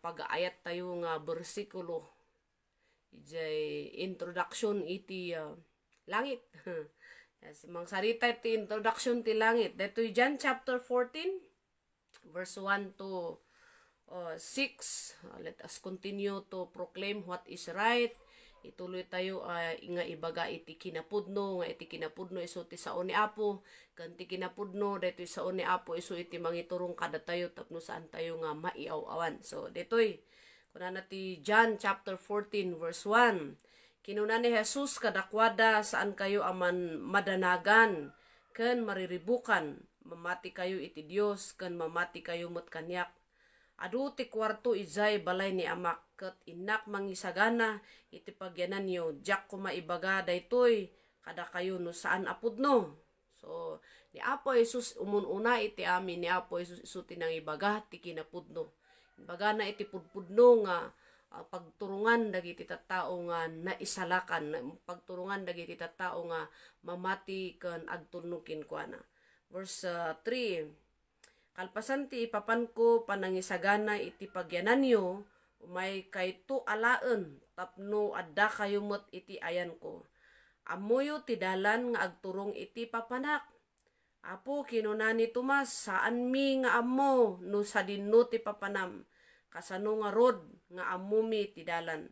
pag-aayat tayo nga bersikulo ijay introduction iti langit. Yes, mangsarita iti introduction ti langit. Detoy John chapter 14 verse 1 to 6. Let us continue to proclaim what is right. Ituloy tayo nga ibaga iti kinapudno, nga iti kinapudno iso ti sao ni Apo, kan ti kinapudno detoy sao ni Apo iso iti mangiturong kada tayo tapno saan tayo nga maiaw-awan. So detoy kunana ti John chapter 14 verse 1. Kinuna ni Jesus kadakwada saan kayo aman madanagan ken mariribukan, mamati kayo iti Dios ken mamati kayo met kanyak. Adu ti kwarto izay balay ni amak ket inak mangisagana iti pagyanan nyo jak ko maibaga daytoy kada kayo no saan apudno. So ni Apo Jesus umununa iti amin ni Apo Jesus isu tinang ibaga ti kinapudno. Ibaga na iti pudpudno nga pagturungan dagiti tattao nga naisalakan, pagturungan dagiti tattao nga mamati ken agtulnukin kuana. Verse 3. Kalpasan ti ipapan ko panangisagana iti pagyanan nyo, umay kay tu alaen tapno adda kayo met iti ayan ko. Amuyo ti dalan nga agturong iti papanak. Apo kinuna ni Tomas, saan mi nga ammo no sadinno ti papanam. Kasano nga rod nga amumi ti dalan.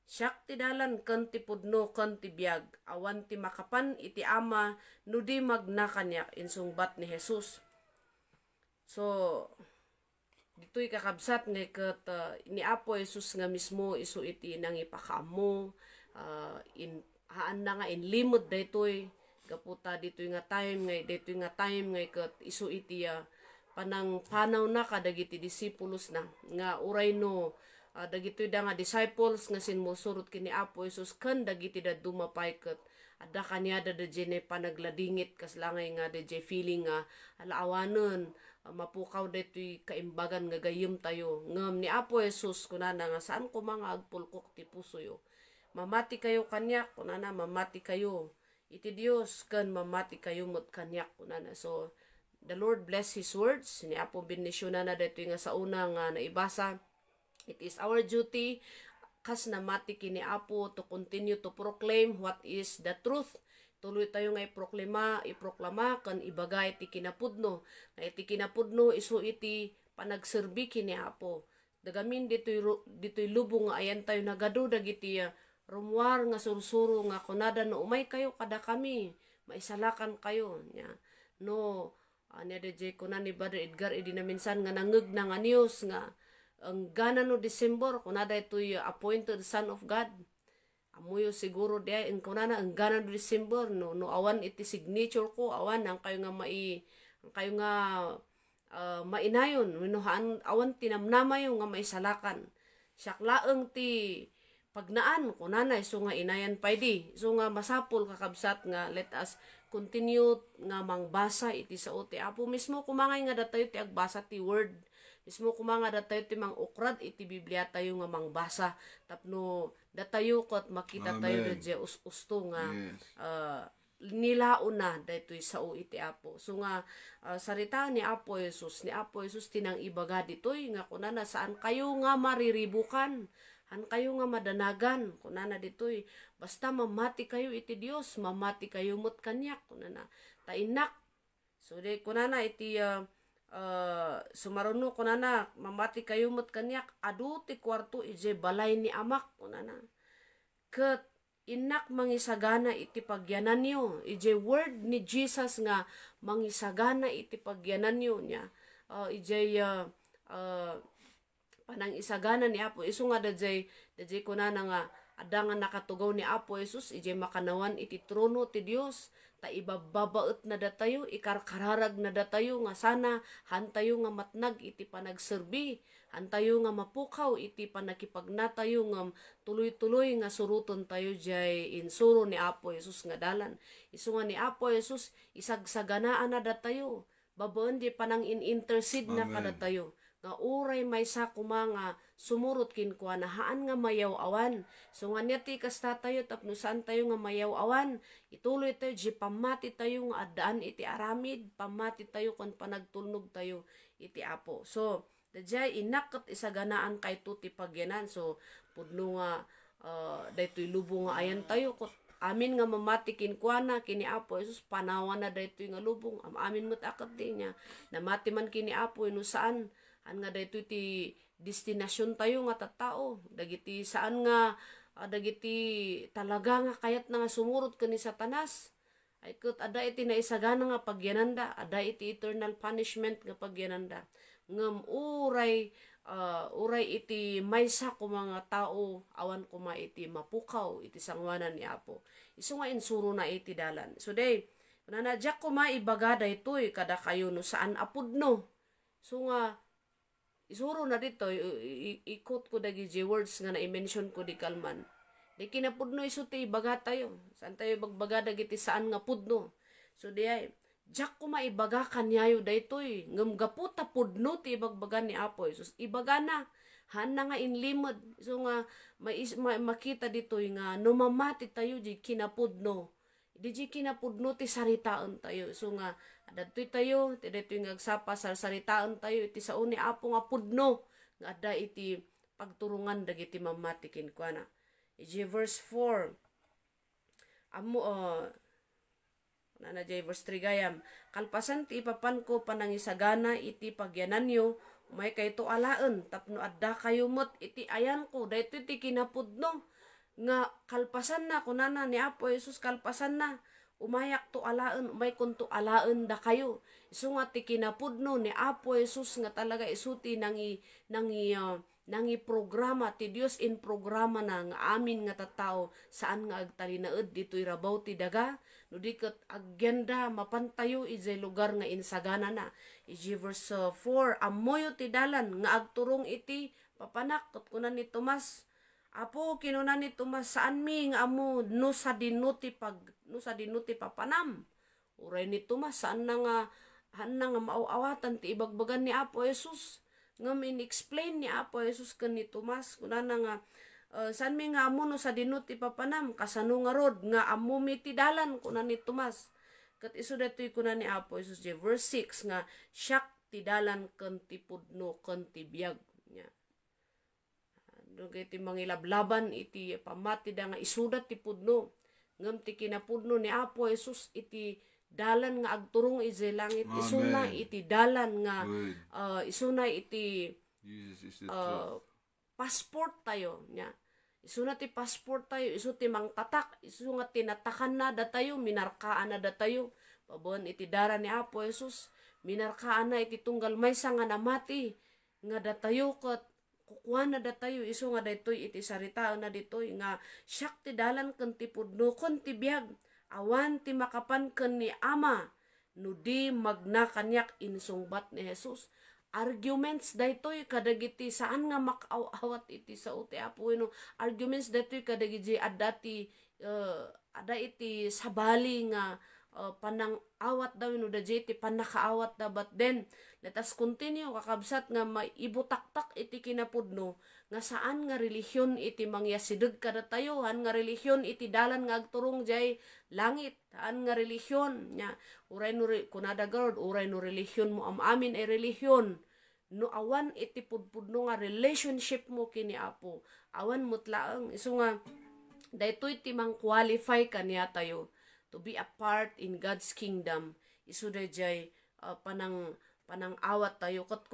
Siak ti dalan ken ti pudno ken ti biag. Awan ti makapan iti ama no di magnakanyak insungbat ni Jesus. So dito'y kakabsat nga ket ni Apo Jesus nga mismo isu iti nang ipakaammo haan na nga inlimod daytoy gaputa dito'y nga time nga ket isu iti panang panaw na kadagiti disipulos na nga uray no dagitoy da nga disciples nga sinmusurot kini Apo Jesus ken dagiti da dumapay ket adda kaniada da jene panagladingit kaslangay nga da feeling nga alaawanen mapukaw detoy kaimbagan nga gayem tayo ngem ni Apo Jesus kunana nga saan ko mga agpulkok ti puso yo. Mamati kayo kanyak kunana, mamati kayo iti Dios ken mamati kayo met kanyak kunana. So the Lord bless His words. Ni Apo bendisyonan na detoy nga sa una nga naibasa. It is our duty kas namati kini Apo to continue to proclaim what is the truth. Tuloy tayo nga iproklama kan ibaga iti kinapudno. Nga iti kinapudno isu iti panagserbi kini Apo. Dagamin ditoy lubong nga ayan tayo nagado dagiti rumwar nga sursuro nga kunada no umay kayo kada kami. Maisalakan kayo nya. No anya DJ kunan ni Brother Edgar idi na minsan nga nangeg na nga news nga ang gana no December kunada ito'y appointed son of God. Amuyo siguro dia in kunana ang gana no December no awan iti signature ko awan ang kayo nga mainayon winuhaan awan tinamnama yung nga maisalakan. Siak laeng ti pagnaan kunana isu nga inayan paydi. So nga masapol kakabsat nga let us continue nga mangbasa iti sao ti Apo mismo kumangay nga datayo ti agbasa ti word. Mismo kumanga datayo ti mang ukrad iti Biblia tayo nga mangbasa tapno datayo kot makita tayo da je usto nga nilaon na daytoy sao iti Apo. So nga sarita ni Apo Jesus tinang ibaga ditoy nga kunana saan kayo nga mariribukan, han kayo nga madanagan kunana ditoy basta mamati kayo iti Dios, mamati kayo met kanyak kunana tainak. So de kunana iti sumaruno kunana mamati kayo met kanyak adu ti kwarto ije balay ni amak kunana ket inak mangisagana iti pagyanan nyo ije word ni Jesus nga mangisagana iti pagyanan nyo nya ije panang isagana ni Apo isu nga dajay kunana nga adda nga nakatugaw ni Apo Jesus ije makanawan iti trono ti Dios ta ibababaet na datayo ikarkararag na datayo nga sana hantayo nga matnag iti panagserbi, hantayo nga mapukaw iti panakipagnatayo nga tuloy-tuloy nga suruton tayo jay insuro ni Apo Jesus nga dalan. Isu nga ni Apo Jesus isagsaganaan na datayo babaen di panang in-intercede na kada tayo nga uray may sa kumanga sumurot kinkwa na haan nga mayaw awan. So nga niya ti kasta tayo tapno saan tayo nga mayaw awan. Ituloy tayo di pamati tayo nga adaan iti aramid, pamati tayo kan panagtulnog tayo iti Apo. So Dajay inakat isaganaan kay tuti pagyanan. So pudno nga daytoy lubong nga ayan tayo kot amin nga mamatikin kuana kini Apo Jesus panawan na daytoy nga lubong amin met akat di niya namati man kini Apo no saan an nga daytoy ti destinasyon tayo nga tattao dagiti saan nga dagiti talaga nga kayat na nga sumurot kani Satanas ay ket ada iti naisagana nga pagyananda ada iti eternal punishment nga pagyananda ngem uray iti maysa ko mga tao awan ko iti mapukaw iti sangwanan ni Apo isu nga insuro na iti dalan so day nanadyak ko maibagada itoy kada kayo no saan apudno so nga isuro na dito ikot ko dagi words nga na-mention ko di kalman di kinapudno isu ti ibaga tayo saan tayo bagbagada giti saan nga pudno so day jak ko maibaga kanyayo daytoy ngem gaputa pudno ti ibagbaga ni Apo Jesus ibaga na han na nga inlimod so nga makita ditoy nga no mamati tayo di kinapudno di kinapudno ti saritaan tayo so nga adtoy tayo ti daytoy nga agsapa sa saritaan tayo iti sao ni Apo nga pudno nga adda iti pagturungan dagiti mamati kenkuana iti verse 4 amo verse 3 gayam kalpasan ti ipapan ko panangisagana iti pagyanan nyo may kayto alaan tapno adda kayo mot iti ayan ko dayto ti kinapudno nga kalpasan na kunana ni Apo Jesus kalpasan na umayak to alaan may kunto alaan da kayo isu nga ti kinapudno ni Apo Jesus nga talaga isuti nangi programa ti Dios in programa na nga amin nga tattao saan nga agtalinaed ditoy rabaw ti daga no diket agenda mapantayo ijay lugar nga insagana na iji verse 4 amoyo ti dalan nga agturong iti papanak ket kunan ni Tomas Apo kinunan ni Tomas saan mi nga amo no sa dinuti papanam uray ni Tomas saan na nga maaawatan ti ibagbagan ni Apo Jesus ngam in-explain ni Apo Jesus ken ni Tomas kunana nga saan mi nga amo no sa dinuti papanam kasano nga rod nga amo mi ti dalan kunan ni Tomas ket isu daytoy kunan ni Apo Jesus verse 6 nga siak ti dalan ken ti pudno ken ti biag nya iti mangilablaban iti pamati da nga isudat ti pudno ngem ti kinapudno ni Apo Jesus iti dalan nga agturong iti langit isuna iti dalan nga isuna iti passport tayo nya isuna ti passport tayo isu ti mangtatak isu nga tinatakan na datayo minarkaan na datayo pabon iti dara ni Apo Jesus minarkaan na iti tunggal maysa nga namati nga datayo ket kukuan na datayo isu nga daytoy iti saritaan na ditoy nga siak ti dalan ken ti pudno ken ti biag awan ti makapan ken ni Ama no di magna kanyak insungbat ni Jesus arguments daytoy kadagiti saan nga makaawat iti sao ti Apo no arguments daytoy kadagiti ada iti sabali nga panang awat daw no dayjay ti panakaawat da but then let us continue kakabsat nga maibutaktak iti kinapudno nga saan nga relihiyon iti mangyasideg kada tayo han nga relihiyon iti dalan nga agturong jay langit han nga relihiyon nya uray no kunada God uray no relihiyon mo amin ay relihiyon no awan iti pudpudno nga relationship mo kini Apo awan mutlaang isu nga daytoy ti mang qualify kaniya tayo to be a part in God's kingdom isu dayjay panang awat tayo kat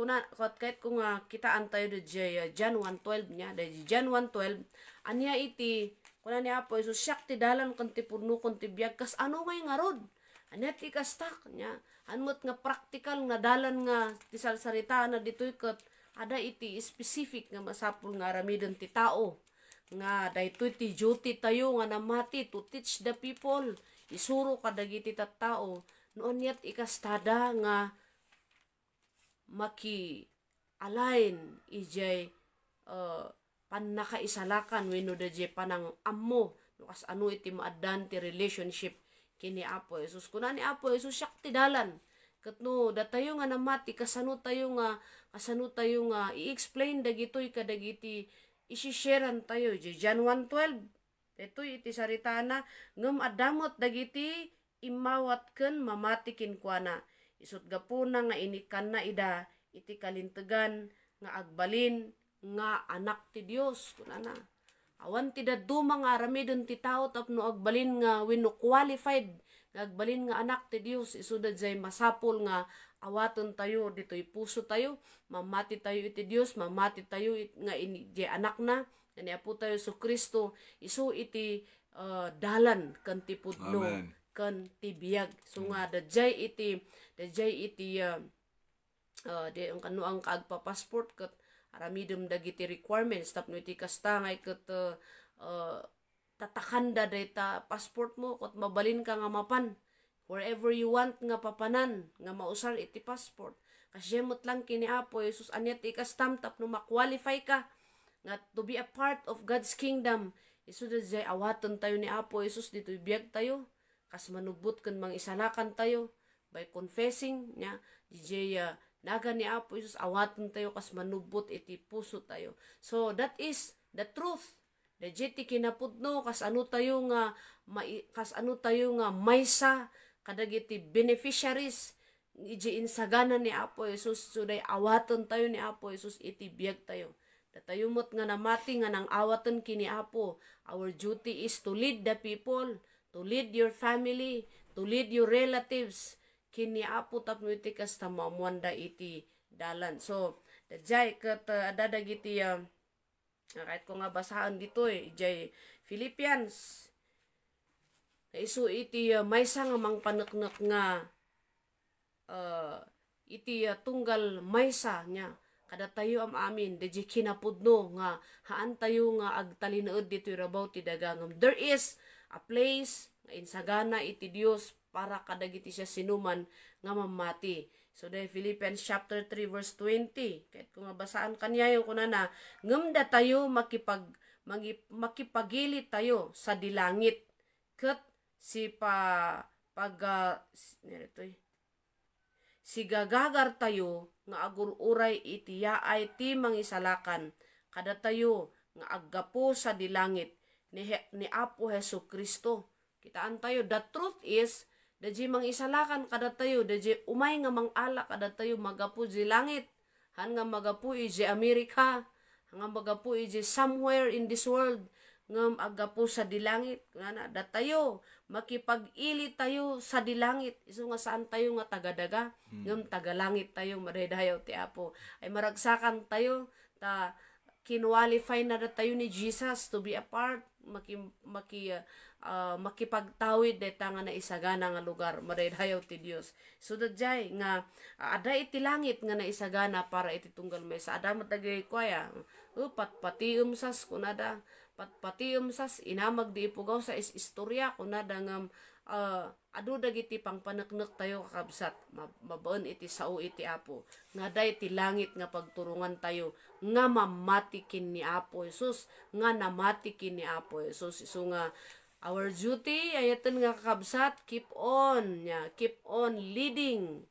kahit kung kitaan tayo dayjay John 1:12 nya dayjay John 1:12 anya iti kunan ni Apo Jesus siak ti dalan ken ti pudno ken ti biag kas ano ngay nga rod anya ti kastak nya anmot nga practical nga dalan nga ti salsarita na ditoy ket ada iti specific nga masapul nga aramidon ti tao nga daytoy ti duty tayo nga namati to teach the people isuro kadagiti tattao noon yat ikastada nga maki align ijay panakaisalakan wenno dayjay panang ammo no kas ano iti maaddan ti relationship kini Apo Jesus kunan ni Apo Jesus siak ti dalan ket no datayo nga namati kasano tayo nga i-explain dagitoy kadagiti isi-sharean tayo John 1:12 detoy iti saritana ngem adamot dagiti imawat ken mamati kenkuana isut gapuna nga inikan na ida iti kalintegan nga agbalin nga anak ti Dios kunana. Awan ti dadto mga aramidon ti tao tapno agbalin nga wenno qualified nga agbalin nga anak ti Dios isudad jay masapol nga awaton tayo ditoy puso tayo, mamati tayo iti Dios, mamati tayo nga jay anak na ni Apo tayo so Kristo isu iti dalan kan ti pudno kan ti biyag. So nga dajay iti di ang kanuang kaagpa-passport ket aramidem dagiti requirements tapno iti kasta ngay ket tatakanda dayta passport mo ket mabalin ka nga mapan wherever you want nga papanan nga mausar iti passport. Kasyemot lang kini Apo Jesus anyat ikastam tapno ma-qualify ka nga to be a part of God's kingdom. Isud jay awaton tayo ni Apo Jesus ditoy biyag tayo kas manubot ken mangisalakan tayo by confessing nya DJ naga ni Apo Jesus awaton tayo kas manubot iti puso tayo. So that is the truth. Dajay ti kinapudno kas ano tayo nga maysa kadagiti beneficiaries iji insagana ni Apo Jesus suday awaton tayo ni Apo Jesus iti biyag tayo. Datayumot nga namati nga nang awaton kini Apo. Our duty is to lead the people, to lead your family, to lead your relatives. Kini Apo tapno iti kasta mamuanda iti dalan. So, dajay ket adadagiti kahit ko nga basahan dito jay Philippians. Isu iti maysa nga mangpaneknek nga iti tunggal maysa nya kada tayo am amin deji kinapudno nga haan tayo nga agtalinaed dito rabaw ti dagangam. There is a place nga insagana iti Dios para kadagiti siya sinuman nga mamati. So dahil Philippians chapter 3 verse 20 kahit kung basaan kanyayo kunana ngamda tayo makipagili tayo sa dilangit ket sigagagar tayo nga agururay iti yaay ti mangisalakan kada tayo nga aggapo sa dilangit ni Apo Hesu Kristo. Kitaan tayo the truth is daji mangisalakan kada tayo daji umay nga mangala kada tayo magapu di langit han nga magapu iji Amerika nga magapu iji somewhere in this world ngam agapu sa dilangit nga da tayo makipag-ili tayo sa dilangit isu nga saan tayo nga tagadaga ngam tagalangit tayo maredayaw ti Apo ay maragsakan tayo ta kinwalify na tayo ni Jesus to be a part makipagtawid deta nga naisagana nga lugar maredayaw ti Dios. So dajay nga ada iti langit nga naisagana para iti tunggal maysa ada matagay kuya patpatium sas kunada patpatium sas inamag di ipugaw sa istorya kunada nga adu dagiti pangpaneknek tayo kakabsat mabaon iti sao iti Apo nga day iti langit nga pagturungan tayo nga mamatikin ni Apo Jesus nga namatikin ni Apo Jesus. So nga our duty ayaten nga kakabsat keep on leading,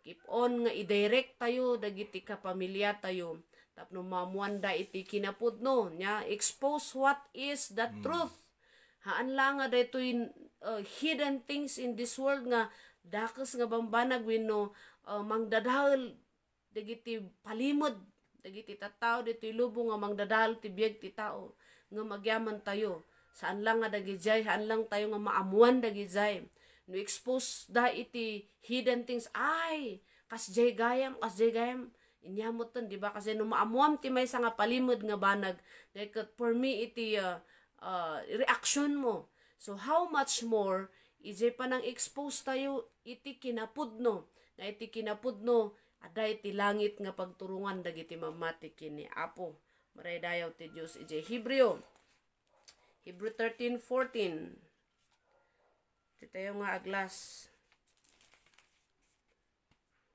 keep on nga i-direct tayo dagiti kapamilya tayo tapno mamuanda iti kinapudno nya expose what is the truth. Haan lang nga daytoy hidden things in this world nga dakes nga bambanag wenno mangdadahel dagiti palimod dagiti tattao ditoy lubong nga mangdadahel ti biag ti tao nga magyaman tayo saan lang nga dagijay haan lang tayo nga maamuan dagijay no expose da iti hidden things ay kasjay gayam inyamot ton di ba kasi no maamuam ti maysa nga palimod nga banag like for me iti reaction mo. So how much more ije pa nang expose tayo iti kinapudno na iti kinapudno ada iti langit nga pagturungan dagiti mamati kini Apo maraydayaw ti Dios ije Hebreo 13:14 iti tayo nga aglas.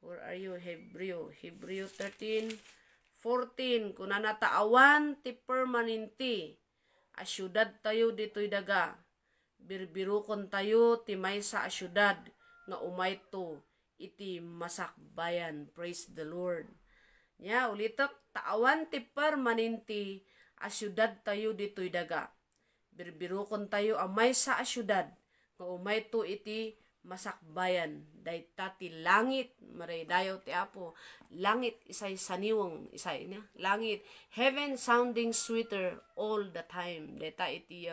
Where are you? Hebreo 13:14 kunana taawan ti permanente a syudad tayo ditoy daga birbirukon tayo ti maysa a syudad nga umayto iti masakbayan. Praise the Lord. Nya ulitok taawan ti permanente a syudad tayo ditoy daga birbirukon tayo a maysa a syudad nga umayto iti masakbayan dayta ti langit maray dayaw ti Apo. Langit isay saniwang isay niya. Langit heaven sounding sweeter all the time. Dayta iti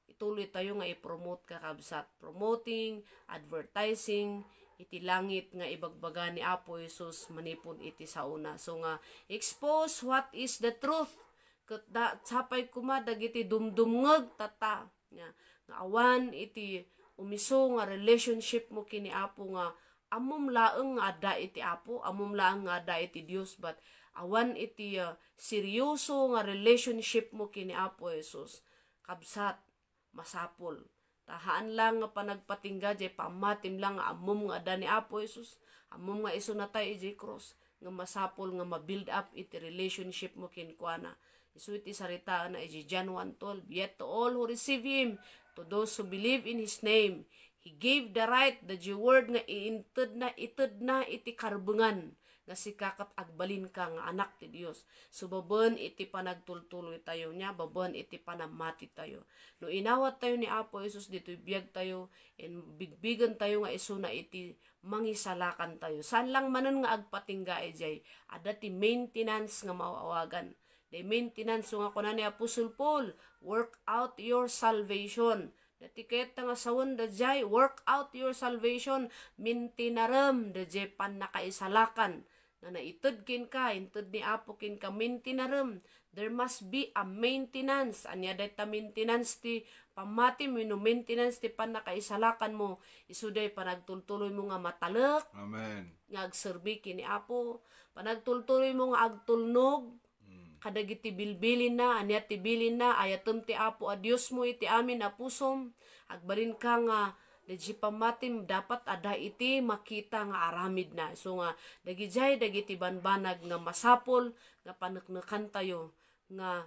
ituloy tayo nga i-promote kakabsat. Promoting, advertising iti langit nga ibagbaga ni Apo Jesus manipod iti sauna. So nga expose what is the truth. Ket da sapay kuma dagiti dumdumngeg tata nya nga awan iti umiso nga relationship mo kini Apo nga amom laeng nga ada iti Apo, amom laeng nga ada iti Dios, but awan iti seryoso nga relationship mo kini Apo Jesus. Kabsat masapol. Tahaan lang nga panagpatingga jay pamatim lang nga amom nga ada ni Apo Jesus, amom nga iso na tayo iti cross nga masapol nga ma-build up iti relationship mo kin kuana. Isu iti sarita na iti John 1:12, yet to all who receive Him, to those who believe in His name, He gave the right, the word nga iinted na iti karbengan nga si kakat agbalin ka nga anak ti Dios. So baben iti panagtultuloy tayo niya, baben iti panamati tayo. No inawat tayo ni Apo Jesus dito biyag tayo and bigbigan tayo nga iso na iti mangisalakan tayo. Saan lang manan nga agpatingga ejay, ada ti maintenance nga mauawagan. The maintenance nga kuna ni Apostle Paul, work out your salvation. Dati ket nga sawon da jay, work out your salvation, mintinarem da jay pan nakaisalakan. Na naitud kin ka, intud ni Apo kin ka mintinarem. There must be a maintenance. Anya dayta maintenance ti pamati mo, no maintenance ti pan nakaisalakan mo. Isuday panagtultuloy mo nga matalek. Amen. Nga agserbi kin ni Apo. Panagtultuloy mo nga agtulnog. Kadagiti bilbilin na, anya ti bilin na, ayatom ti Apo a Diyos mo iti amin a pusom, agbalin ka nga, dagiti pamatim, dapat ada iti makita nga aramid na. So nga, dagiti banbanag nga masapol, nga paneknekan tayo, nga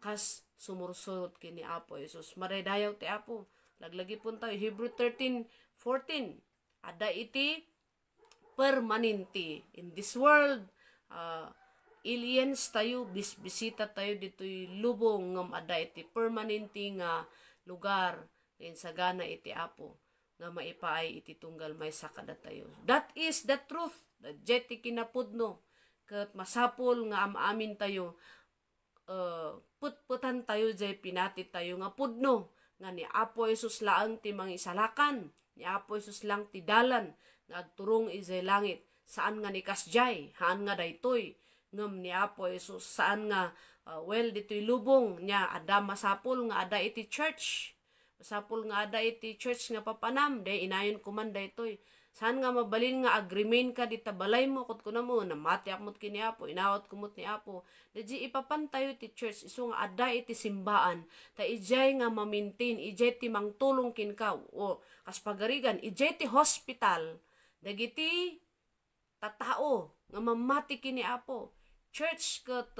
kas sumursurot kini Apo Jesus. Maray dayaw ti Apo, laglagi pun tayo, Hebrew 13:14, ada iti permanente in this world, aliens tayo, bisita tayo dito'y lubong ngam ada iti permanente nga lugar ngayon sagana iti Apo nga maipaay iti tunggal may sakada tayo. That is the truth. Jeti kinapudno ket masapol nga amamin tayo putputan tayo jay pinati tayo nga pudno nga ni Apo Jesus laang ti mangisalakan, ni Apo Jesus lang ti dalan nga agturong ijay langit. Saan nga ni kasjay, haan nga daytoy ngem ni Apo Jesus, saan nga dito'y lubong nya ada masapol nga ada iti church, masapol nga ada iti church nga papanam de inayon kuman daytoy. Saan nga mabalin nga agreement ka dita balay mo kud kuno mo namati akmot kini Apo, inawat kumot ni Apo deji ipapantayo iti church isu nga ada iti simbaan ta ijay nga ma-maintain, ijay ti mangtulong kin ka o kas pagarigan ijay ti hospital dagiti tatao nga mamati kini Apo. Church ket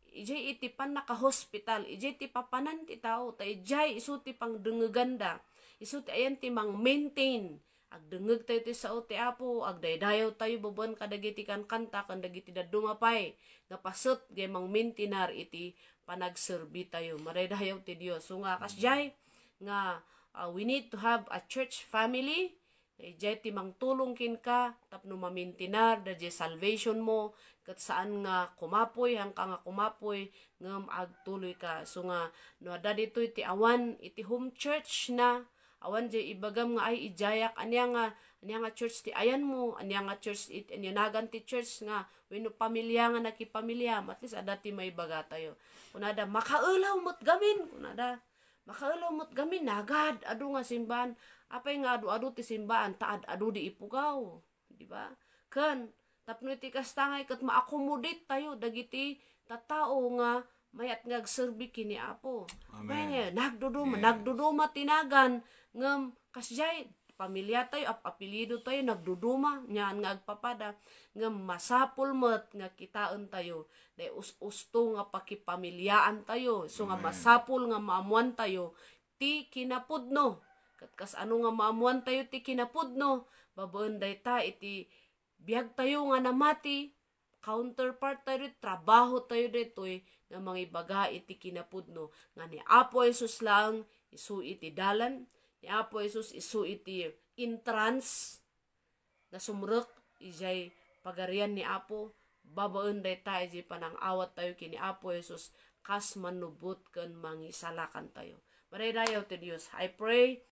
ijay iti pan naka-hospital, ijay ti papanan ti tao, ta ijay isu ti pangdengeganda, isu ti ayan ti mang-maintain. Agdengeg tayo ti sao ti Apo, agdaydayaw tayo bubuan kadagiti kan kanta, kadagiti dadumapay, nga pasot gay mang-maintinar iti panagserbi tayo. Maraydayaw ti Dios. So nga kasjay, nga we need to have a church family, ijay ti mangtulong kin ka tapno mamintinar dadya salvation mo ket saan nga kumapoy hangka nga kumapoy ngem agtuloy ka. So nga no ada ditoy ti awan iti home church na awan jay ibagam nga ay ijayak anya nga church ti ayan mo, anya nga church it anyanagan ti church nga wenno pamilya nga nakipamilya, at least ada ti may baga tayo. Kunada makaulaw mot gamin, kunada makaulaw mot gamin nagad adu nga simbahan. Apay nga adu-adu ti simbaan taad adu di ipugaw, di ba? Ken tapno iti kastangay ket ma-accommodate tayo dagiti tattao nga mayat nga agserbi kini Apo. Amen. Nagduduma tinagan ngem kasjay pamilya tayo apelido tayo nagduduma nyaan nga agpapada ngem masapul met nga kitaen tayo day us-usto nga pakipamilyaan tayo. So nga masapul nga maamuan tayo ti kinapudno. Kas ano nga maamuan tayo ti kinapudno, babaen dayta iti biag tayo nga namati, counterpart tayo trabaho tayo ditoy nga mangibaga iti kinapudno nga ni Apo Jesus lang isu iti dalan, ni Apo Jesus isu iti entrance na sumrek ijay pagarian ni Apo babaen dayta ijay panang awat tayo kini Apo Jesus kas manubot ken mangisalakan tayo. Maray dayaw ti Dios. I pray